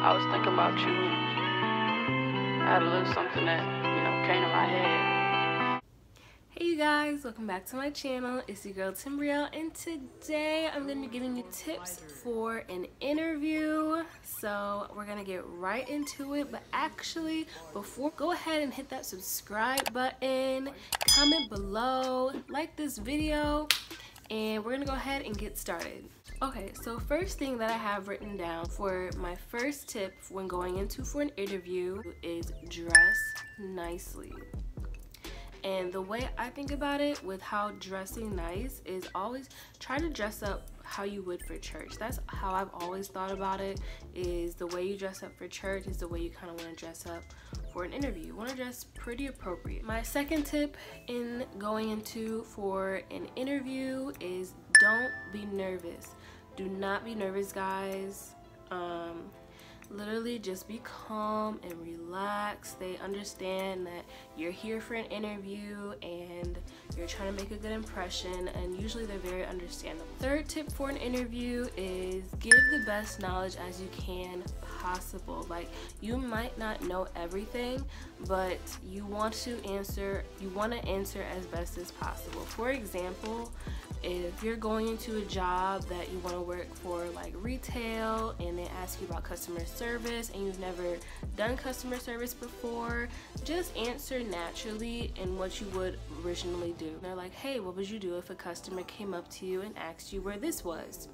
I was thinking about you. I had a little something that, came to my head. Hey you guys, welcome back to my channel. It's your girl Timbrielle, and today I'm going to be giving you tips for an interview. So we're going to get right into it, but actually before, go ahead and hit that subscribe button, comment below, like this video, and we're going to go ahead and get started. Okay, so first thing that I have written down for my first tip when going into for an interview is dress nicely. And the way I think about it with how dressing nice is always try to dress up how you would for church. That's how I've always thought about it, is the way you dress up for church is the way you kind of want to dress up for an interview. You want to dress pretty appropriate. My second tip in going into for an interview is don't be nervous. Do not be nervous, guys. Literally just be calm and relax. They understand that you're here for an interview and you're trying to make a good impression, and usually they're very understandable. Third tip for an interview is give the best knowledge as you can possible. Like, you might not know everything, but you want to answer as best as possible. For example, if you're going into a job that you want to work for, like retail, and they ask you about customer service and you've never done customer service before, just answer naturally in what you would originally do. They're like, hey, what would you do if a customer came up to you and asked you where this was?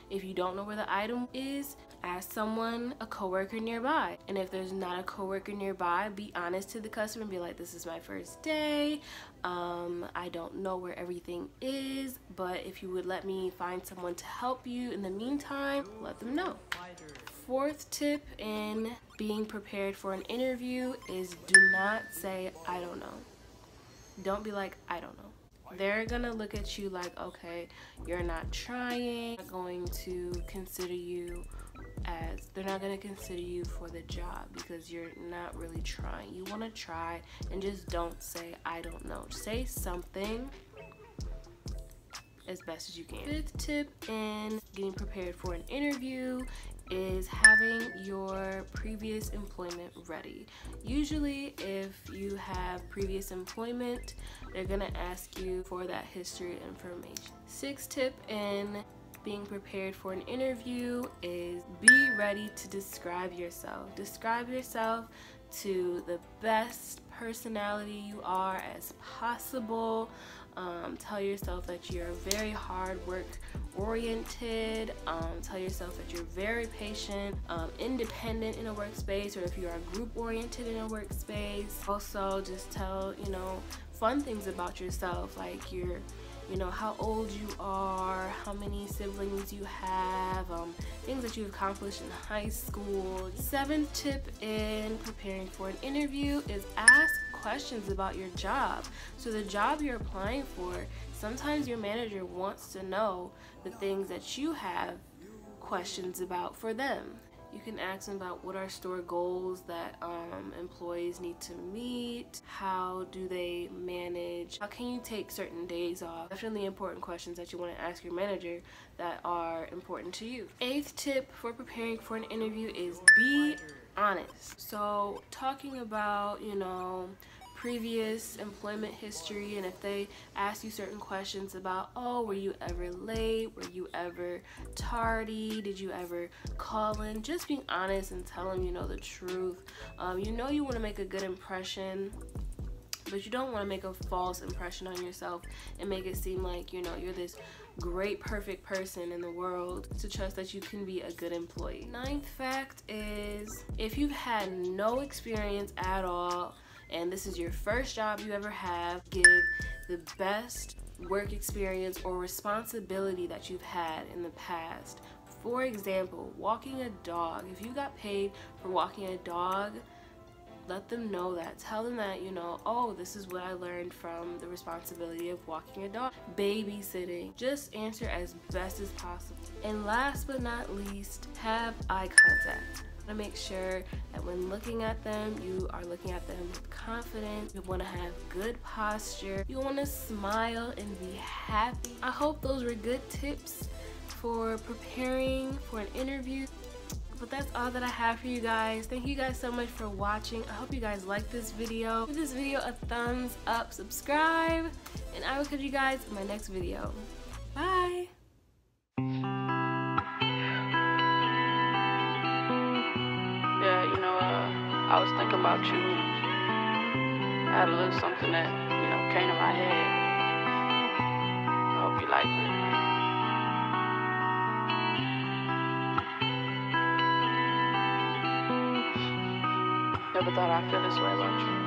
If you don't know where the item is, ask someone, a coworker nearby. And if there's not a coworker nearby, be honest to the customer and be like, this is my first day. I don't know where everything is, but if you would let me find someone to help you in the meantime, let them know. Fourth tip in being prepared for an interview is do not say, I don't know. Don't be like, I don't know. They're gonna look at you like, okay, you're not trying. They're not going to consider you they're not gonna consider you for the job because you're not really trying. You wanna try, and just don't say, I don't know. Say something as best as you can. Fifth tip in getting prepared for an interview is having your previous employment ready. Usually if you have previous employment, they're gonna ask you for that history information. Sixth tip in being prepared for an interview is be ready to describe yourself. Describe yourself to the best personality you are as possible. Tell yourself that you're very hard work oriented. Tell yourself that you're very patient, independent in a workspace, or if you are group oriented in a workspace. Also just tell, fun things about yourself, like how old you are, how many siblings you have, things that you've accomplished in high school. Seventh tip in preparing for an interview is ask questions about your job. So the job you're applying for, sometimes your manager wants to know the things that you have questions about for them. You can ask them about what are store goals that employees need to meet, how do they manage, how can you take certain days off. Definitely important questions that you want to ask your manager that are important to you. Eighth tip for preparing for an interview is be honest. So talking about, previous employment history, and if they ask you certain questions about, oh, were you ever late, were you ever tardy, did you ever call in, just being honest and tell them the truth. You want to make a good impression, but you don't want to make a false impression on yourself and make it seem like you're this great perfect person in the world. To trust that you can be a good employee. Ninth fact is, if you've had no experience at all and this is your first job you ever have, give the best work experience or responsibility that you've had in the past. For example, walking a dog. If you got paid for walking a dog, let them know that. Tell them that, oh, this is what I learned from the responsibility of walking a dog. Babysitting. Just answer as best as possible. And last but not least, have eye contact. To make sure that when looking at them, you are looking at them with confidence. You want to have good posture. You want to smile and be happy. I hope those were good tips for preparing for an interview. but that's all that I have for you guys. Thank you guys so much for watching. I hope you guys like this video. Give this video a thumbs up, subscribe, and I will catch you guys in my next video. Bye. Yeah, you know, I was thinking about you. I had a little something that, you know, came to my head. I hope you like it. Never thought I'd feel this way about you.